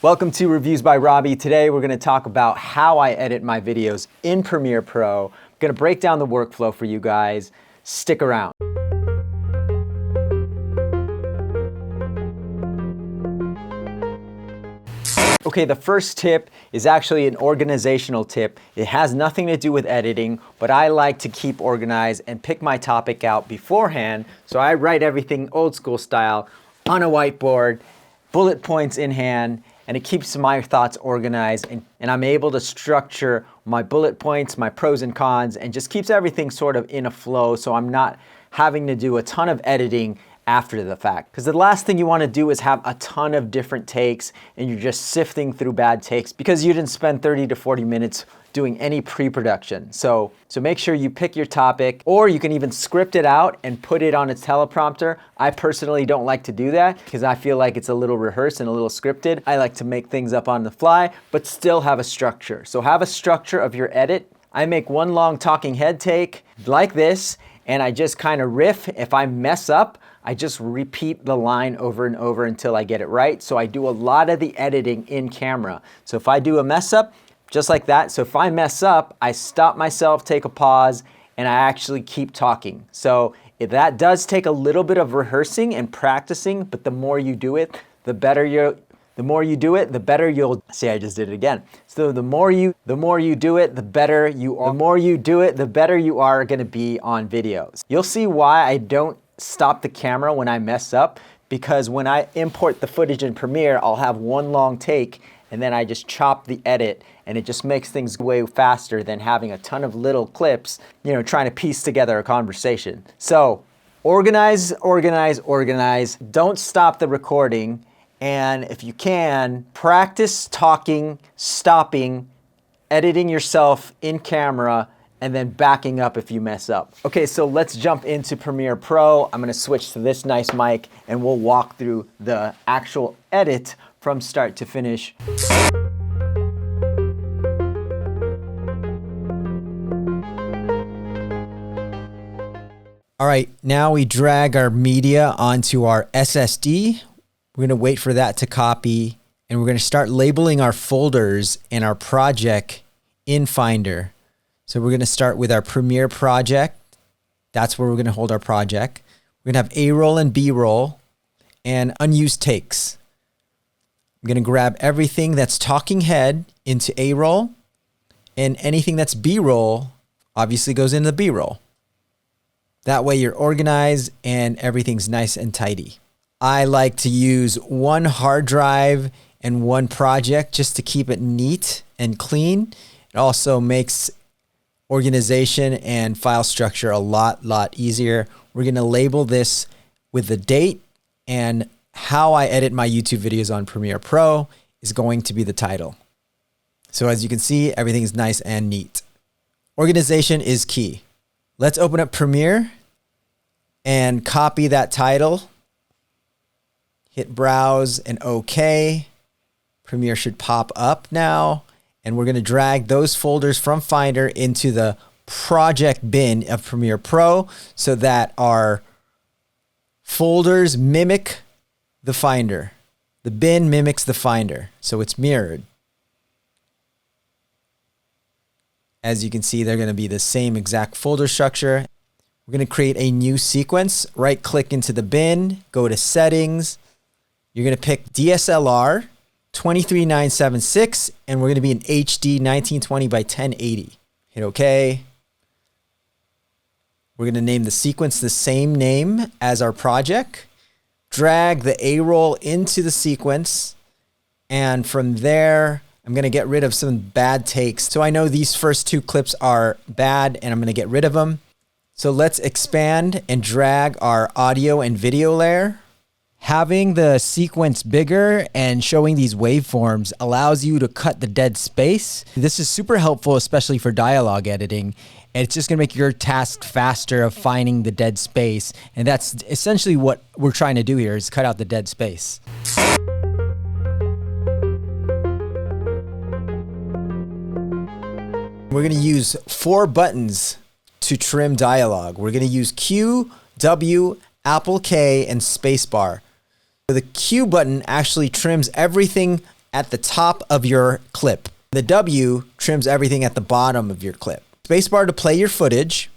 Welcome to Reviews by Robbie. Today we're going to talk about how I edit my videos in Premiere Pro. I'm going to break down the workflow for you guys. Stick around. Okay, the first tip is actually an organizational tip. It has nothing to do with editing, but I like to keep organized and pick my topic out beforehand. So I write everything old school style on a whiteboard, bullet points in hand, and it keeps my thoughts organized, and I'm able to structure my bullet points, my pros and cons, and just keeps everything sort of in a flow so I'm not having to do a ton of editing after the fact. Because the last thing you want to do is have a ton of different takes and you're just sifting through bad takes because you didn't spend 30 to 40 minutes doing any pre-production. So make sure you pick your topic, or you can even script it out and put it on a teleprompter. I personally don't like to do that because I feel like it's a little rehearsed and a little scripted. I like to make things up on the fly, but still have a structure. So have a structure of your edit. I make one long talking head take like this, and I just kind of riff. If I mess up, I just repeat the line over and over until I get it right. So I do a lot of the editing in camera. So if I do a mess up, just like that. So if I mess up, I stop myself, take a pause, and I actually keep talking. So that does take a little bit of rehearsing and practicing, but the more you do it, the better you'll see. I just did it again. So the more you do it, the better you are. The more you do it, the better you are going to be on videos. You'll see why I don't stop the camera when I mess up, because when I import the footage in Premiere, I'll have one long take and then I just chop the edit, and it just makes things way faster than having a ton of little clips, trying to piece together a conversation. So organize, organize, organize. Don't stop the recording. And if you can, practice talking, stopping, editing yourself in camera, and then backing up if you mess up. Okay, so let's jump into Premiere Pro. I'm gonna switch to this nice mic and we'll walk through the actual edit from start to finish. All right, now we drag our media onto our SSD. We're gonna wait for that to copy, and we're gonna start labeling our folders and our project in Finder. So we're gonna start with our Premiere project. That's where we're gonna hold our project. We're gonna have A-roll and B-roll and unused takes. I'm gonna grab everything that's talking head into A-roll, and anything that's B-roll obviously goes into the B-roll. That way you're organized and everything's nice and tidy. I like to use one hard drive and one project just to keep it neat and clean. It also makes organization and file structure a lot easier. We're gonna label this with the date, and how I edit my YouTube videos on Premiere Pro is going to be the title. So as you can see, everything is nice and neat. Organization is key. Let's open up Premiere and copy that title. Hit browse and OK. Premiere should pop up now. And we're going to drag those folders from Finder into the project bin of Premiere Pro so that our folders mimic the Finder. The bin mimics the Finder, so it's mirrored. As you can see, they're going to be the same exact folder structure. We're going to create a new sequence. Right-click into the bin, go to Settings. You're going to pick DSLR 23976, and we're going to be in HD 1920 by 1080. Hit OK. We're going to name the sequence the same name as our project. Drag the A-roll into the sequence, and from there, I'm going to get rid of some bad takes. So I know these first two clips are bad, and I'm going to get rid of them. So let's expand and drag our audio and video layer. Having the sequence bigger and showing these waveforms allows you to cut the dead space. This is super helpful, especially for dialogue editing. And it's just gonna make your task faster of finding the dead space. And that's essentially what we're trying to do here, is cut out the dead space. We're gonna use 4 buttons to trim dialogue. We're gonna use Q, W, Apple K, and spacebar. The Q button actually trims everything at the top of your clip. The W trims everything at the bottom of your clip. Spacebar to play your footage,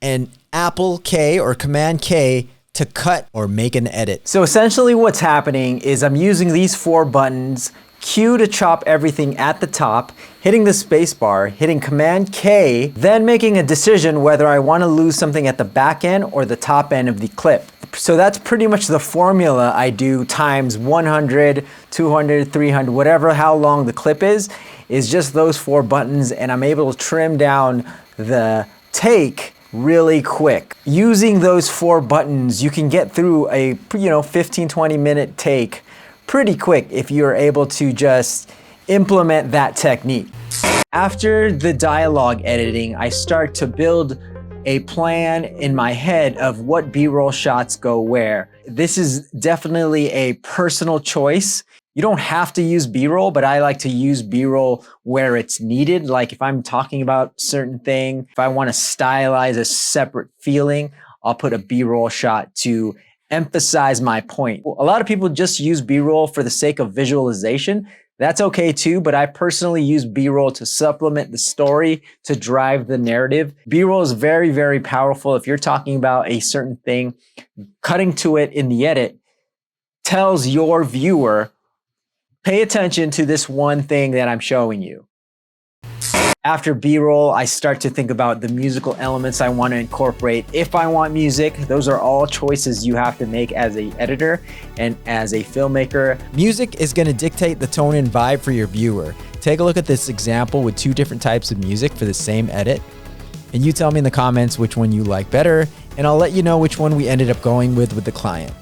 and Apple K or Command K to cut or make an edit. So essentially what's happening is I'm using these 4 buttons, Q to chop everything at the top, hitting the spacebar, hitting Command K, then making a decision whether I want to lose something at the back end or the top end of the clip. So that's pretty much the formula I do times 100, 200, 300, whatever, how long the clip is just those 4 buttons, and I'm able to trim down the take really quick. Using those 4 buttons, you can get through a 15-20 minute take pretty quick if you're able to just implement that technique. After the dialogue editing, I start to build a plan in my head of what B-roll shots go where. This is definitely a personal choice. You don't have to use B-roll, but I like to use B-roll where it's needed. Like if I'm talking about a certain thing, if I want to stylize a separate feeling, I'll put a B-roll shot to emphasize my point. A lot of people just use B-roll for the sake of visualization. That's okay too, but I personally use B-roll to supplement the story, to drive the narrative. B-roll is very, very powerful. If you're talking about a certain thing, cutting to it in the edit tells your viewer, pay attention to this one thing that I'm showing you. After B-roll, I start to think about the musical elements I want to incorporate. If I want music, those are all choices you have to make as an editor and as a filmmaker. Music is going to dictate the tone and vibe for your viewer. Take a look at this example with 2 different types of music for the same edit. And you tell me in the comments which one you like better, and I'll let you know which one we ended up going with the client.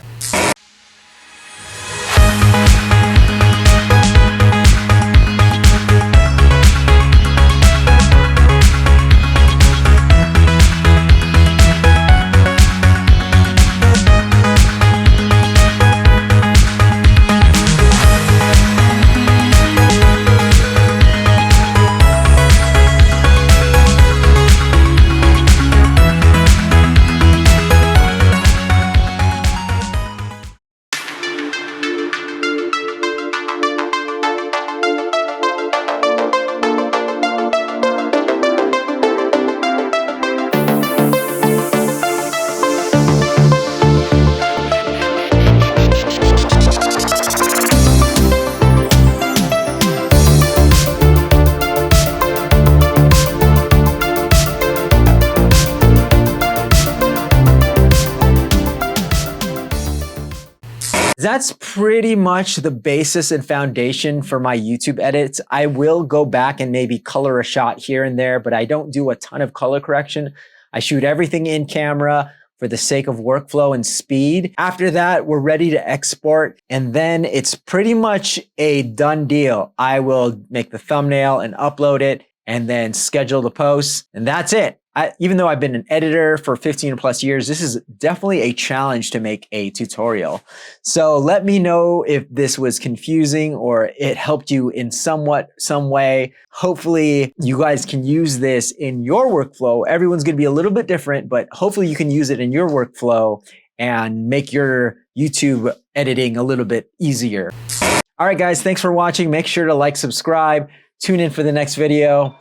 That's pretty much the basis and foundation for my YouTube edits. I will go back and maybe color a shot here and there, but I don't do a ton of color correction. I shoot everything in camera for the sake of workflow and speed. After that, we're ready to export, and then it's pretty much a done deal. I will make the thumbnail and upload it, and then schedule the posts, and that's it. Even though I've been an editor for 15 plus years, this is definitely a challenge to make a tutorial. So let me know if this was confusing or it helped you in some way. Hopefully you guys can use this in your workflow. Everyone's gonna be a little bit different, but hopefully you can use it in your workflow and make your YouTube editing a little bit easier. All right, guys, thanks for watching. Make sure to like, subscribe, tune in for the next video.